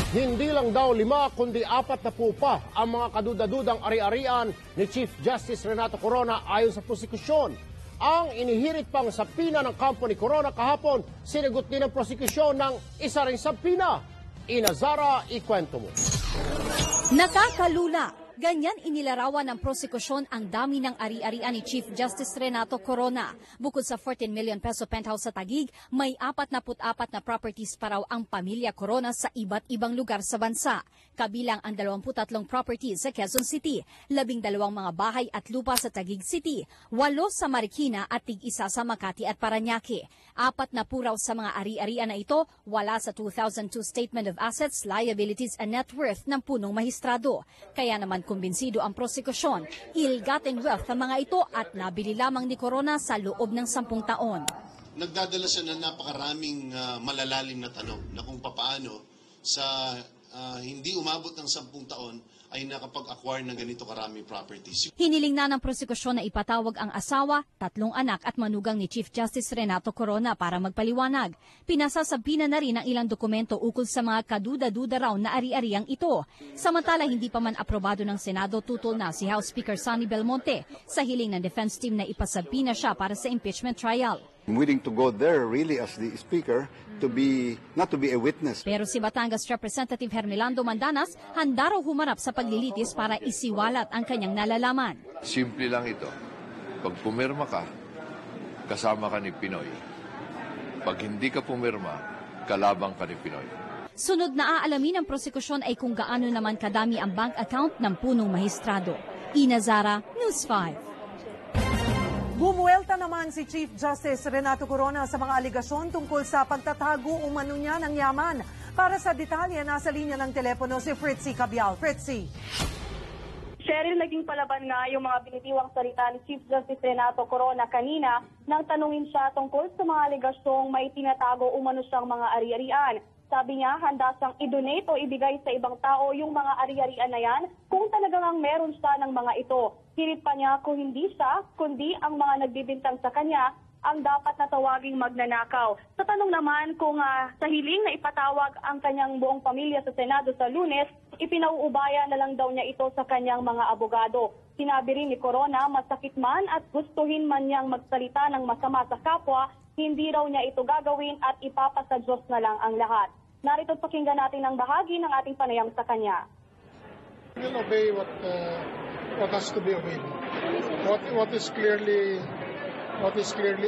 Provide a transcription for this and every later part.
Hindi lang daw 5 kundi 4 na po pa ang mga kadudadudang ari-arian ni Chief Justice Renato Corona ayon sa prosekusyon. Ang inihirit pang sapina ng kampo ni Corona kahapon, sinagot din ng prosekusyon ng isa ring sapina. Inazara, ikwento mo. Nakakalula. Ganyan inilarawan ng prosekusyon ang dami ng ari-arian ni Chief Justice Renato Corona. Bukod sa 14 million peso penthouse sa Taguig, may 44 na properties pa raw ang pamilya Corona sa iba't ibang lugar sa bansa. Kabilang ang 23 properties sa Quezon City, 12 mga bahay at lupa sa Taguig City, 8 sa Marikina at 1 sa Makati at Parañaque. 4 na po raw sa mga ari-arian na ito wala sa 2002 Statement of Assets, Liabilities and Net Worth ng punong mahistrado. Kaya naman kumbinsido ang prosekusyon, ill-gotten wealth ng mga ito at nabili lamang ni Corona sa loob ng 10 taon. Nagdadala siya ng napakaraming malalalim na tanong na kung papaano sa hindi umabot ng 10 taon ay nakapag-acquire ng ganito karaming properties. Hiniling na ng prosekusyon na ipatawag ang asawa, 3 anak at manugang ni Chief Justice Renato Corona para magpaliwanag. Pinasasabina na rin ang ilang dokumento ukol sa mga kaduda-duda raw na ari-ariang ito. Samantala hindi pa man aprobado ng Senado, tutol na si House Speaker Sonny Belmonte sa hiling ng defense team na ipasabina siya para sa impeachment trial. I'm willing to go there really as the speaker not to be a witness. Pero si Batangas Representative Hermelando Mandanas handa raw humarap sa paglilitis para isiwalat ang kanyang nalalaman. Simple lang ito. Pag pumirma ka, kasama ka ni Pinoy. Pag hindi ka pumirma, kalabang ka ni Pinoy. Sunod na aalamin ng prosekusyon ay kung gaano naman kadami ang bank account ng punong mahistrado. Inazara, News 5. Bumuelta naman si Chief Justice Renato Corona sa mga aligasyon tungkol sa pagtatago umano niya ng yaman. Para sa detalye, nasa linya ng telepono si Fritzy Cabial. Fritzy. Cheryl, naging palaban nga yung mga binitiwang salita ni Chief Justice Renato Corona kanina nang tanungin siya tungkol sa mga aligasyong may tinatago umano siyang mga ari-arian. Sabi niya, handa siyang i-donate o ibigay sa ibang tao yung mga ari-arian na yan kung talagang meron siya ng mga ito. Hirit pa niya kung hindi siya, kundi ang mga nagbibintang sa kanya ang dapat na tawaging magnanakaw. Sa tanong naman kung sa hiling na ipatawag ang kanyang buong pamilya sa Senado sa Lunes, ipinauubaya na lang daw niya ito sa kanyang mga abogado. Sinabi rin ni Corona, masakit man at gustuhin man niyang magsalita ng masama sa kapwa, hindi raw niya ito gagawin at ipapasa Diyos na lang ang lahat. Narito pakinggan natin ang bahagi ng ating panayam sa kanya. We'll obey what has to be obeyed. What is clearly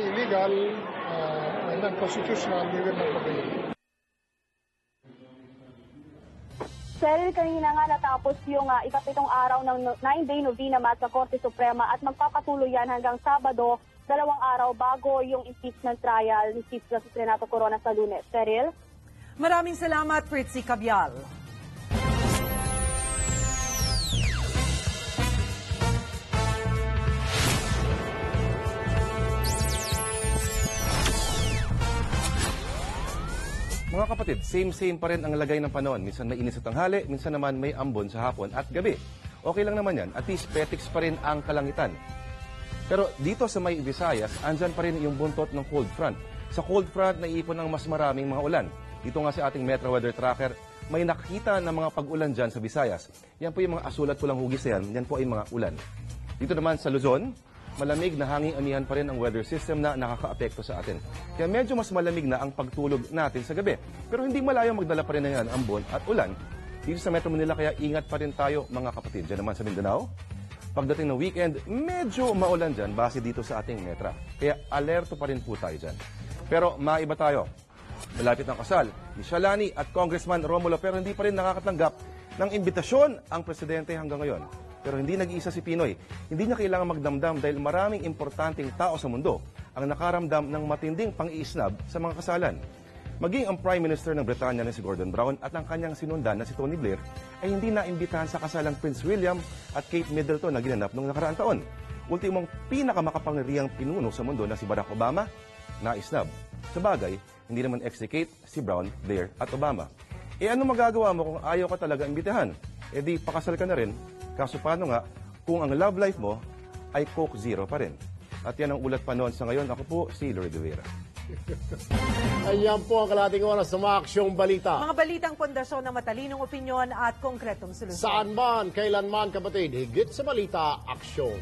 illegal and unconstitutional, we will not obey. Cheryl, kanina nga natapos yung 7 araw ng 9-day novena sa Korte Suprema at magpapatuloy yan hanggang Sabado, 2 araw bago yung impeachment trial ni Chief Justice Renato Corona sa Lunes. Cheryl? Maraming salamat, Fritzy Cabial. Mga kapatid, same pa rin ang lagay ng panahon. Minsan may init sa tanghali, minsan naman may ambon sa hapon at gabi. Okay lang naman yan, at least petiks pa rin ang kalangitan. Pero dito sa may Visayas, andyan pa rin yung buntot ng cold front. Sa cold front, naiipon ng mas maraming mga ulan. Dito nga sa ating Metro Weather Tracker, may nakita na mga pag-ulan dyan sa Visayas. Yan po yung mga asulat pulang hugis na yan po ay mga ulan. Dito naman sa Luzon, malamig na hanging amihan pa rin ang weather system na nakakaapekto sa atin. Kaya medyo mas malamig na ang pagtulog natin sa gabi. Pero hindi malayo magdala pa rin na yan ambon at ulan. Dito sa Metro Manila, kaya ingat pa rin tayo mga kapatid. Diyan naman sa Mindanao, pagdating ng weekend, medyo maulan dyan base dito sa ating metra. Kaya alerto pa rin po tayo dyan. Pero maiba tayo. Malapit ang kasal ni Shalani at Congressman Romulo pero hindi pa rin nakakatanggap ng imbitasyon ang presidente hanggang ngayon. Pero hindi nag-iisa si Pinoy. Hindi niya kailangan magdamdam dahil maraming importanteng tao sa mundo ang nakaramdam ng matinding pang-iisnab sa mga kasalan. Maging ang Prime Minister ng Britanya na si Gordon Brown at ang kanyang sinundan na si Tony Blair ay hindi naimbitahan sa kasalang Prince William at Kate Middleton na ginanap noong nakaraang taon. Ultimong pinakamakapangyarihang pinuno sa mundo na si Barack Obama, naisnab. Sa bagay, hindi naman ex ni Kate, si Brown, Blair at Obama. Ano magagawa mo kung ayaw ka talaga imbitahan? Di pakasal ka na rin. Kaso paano nga kung ang love life mo ay Coke Zero pa rin? At yan ang ulat pa noon sa ngayon. Ako po si Lorie De Vera. Ayan po ang kalating oras sa mga aksyong balita. Mga balitang pundasyon ng matalinong opinyon at konkretong solusyon. Saan man, kailan man, kapatid, higit sa balita, aksyon.